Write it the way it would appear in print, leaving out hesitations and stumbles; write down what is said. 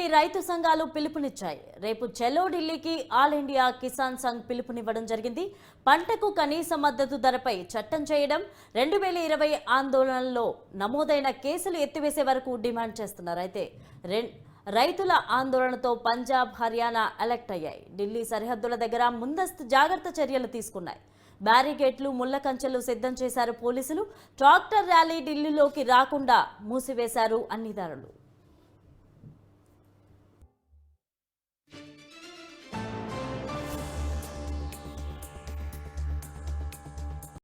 ఢిల్లీకి రైతు సంఘాలు పిలుపునిచ్చాయి. రేపు చలో ఢిల్లీకి ఆల్ ఇండియా కిసాన్ సంఘ్ పిలుపునివ్వడం జరిగింది. పంటకు కనీస మద్దతు ధరపై చట్టం చేయడం, 2020 ఆందోళనలో నమోదైన కేసులు ఎత్తివేసే వరకు డిమాండ్ చేస్తున్నారు. అయితే రైతుల ఆందోళనతో పంజాబ్, హర్యానా అలర్ట్ అయ్యాయి. ఢిల్లీ సరిహద్దుల దగ్గర ముందస్తు జాగ్రత్త చర్యలు తీసుకున్నాయి. బ్యారికేడ్లు, ముళ్ల కంచెలు సిద్ధం చేశారు పోలీసులు. ట్రాక్టర్ ర్యాలీ ఢిల్లీలోకి రాకుండా మూసివేశారు అన్ని దారులు.